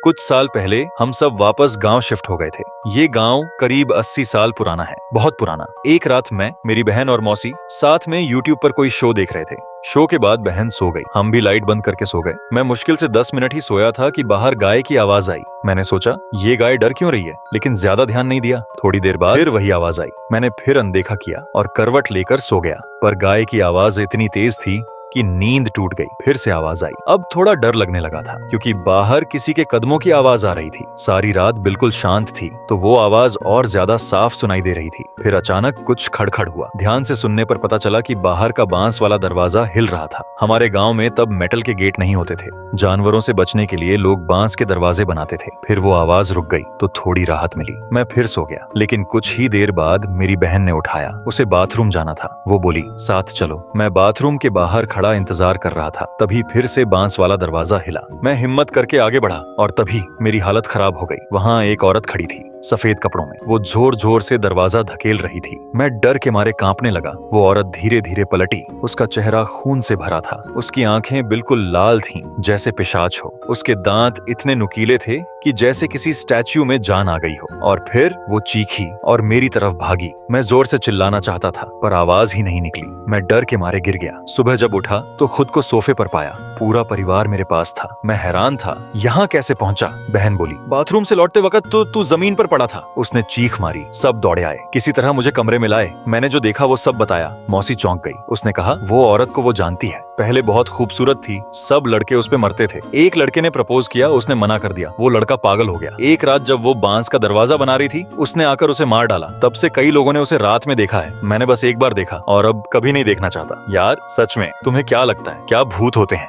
कुछ साल पहले हम सब वापस गांव शिफ्ट हो गए थे। ये गांव करीब 80 साल पुराना है, बहुत पुराना। एक रात मैं, मेरी बहन और मौसी साथ में यूट्यूब पर कोई शो देख रहे थे। शो के बाद बहन सो गई, हम भी लाइट बंद करके सो गए। मैं मुश्किल से 10 मिनट ही सोया था कि बाहर गाय की आवाज आई। मैंने सोचा ये गाय डर क्यों रही है, लेकिन ज्यादा ध्यान नहीं दिया। थोड़ी देर बाद फिर वही आवाज आई। मैंने फिर अनदेखा किया और करवट लेकर सो गया, पर गाय की आवाज इतनी तेज थी कि नींद टूट गई। फिर से आवाज आई। अब थोड़ा डर लगने लगा था, क्योंकि बाहर किसी के कदमों की आवाज आ रही थी। सारी रात बिल्कुल शांत थी, तो वो आवाज और ज्यादा साफ सुनाई दे रही थी। फिर अचानक कुछ खड़खड़ हुआ। ध्यान से सुनने पर पता चला कि बाहर का बांस वाला दरवाजा हिल रहा था। हमारे गांव में तब मेटल के गेट नहीं होते थे। जानवरों से बचने के लिए लोग बांस के दरवाजे बनाते थे। फिर वो आवाज रुक गई तो थोड़ी राहत मिली। मैं फिर सो गया, लेकिन कुछ ही देर बाद मेरी बहन ने उठाया। उसे बाथरूम जाना था। वो बोली, साथ चलो। मैं बाथरूम के बाहर खड़ा इंतजार कर रहा था। तभी फिर से बांस वाला दरवाजा हिला। मैं हिम्मत करके आगे बढ़ा और तभी मेरी हालत खराब हो गई। वहाँ एक औरत खड़ी थी, सफेद कपड़ों में। वो जोर जोर से दरवाजा धकेल रही थी। मैं डर के मारे कांपने लगा। वो औरत धीरे धीरे पलटी। उसका चेहरा खून से भरा था। उसकी आंखें बिल्कुल लाल थीं, जैसे पिशाच हो। उसके दांत इतने नुकीले थे कि जैसे किसी स्टैच्यू में जान आ गई हो। और फिर वो चीखी और मेरी तरफ भागी। मैं जोर से चिल्लाना चाहता था, पर आवाज ही नहीं निकली। मैं डर के मारे गिर गया। सुबह जब उठा तो खुद को सोफे पर पाया। पूरा परिवार मेरे पास था। मैं हैरान था, यहाँ कैसे पहुंचा? बहन बोली, बाथरूम से लौटते वक्त तो तू जमीन पर पड़ा था। उसने चीख मारी। सब दौड़े आए, किसी तरह मुझे कमरे में लाए। मैंने जो देखा वो सब बताया। मौसी चौंक गई। उसने कहा, वो औरत को वो जानती है। पहले बहुत खूबसूरत थी, सब लड़के उस पे मरते थे। एक लड़के ने प्रपोज किया, उसने मना कर दिया। वो लड़का पागल हो गया। एक रात जब वो बांस का दरवाजा बना रही थी, उसने आकर उसे मार डाला। तब से कई लोगों ने उसे रात में देखा है। मैंने बस एक बार देखा और अब कभी नहीं देखना चाहता। यार सच में तुम्हें क्या लगता है, क्या भूत होते हैं?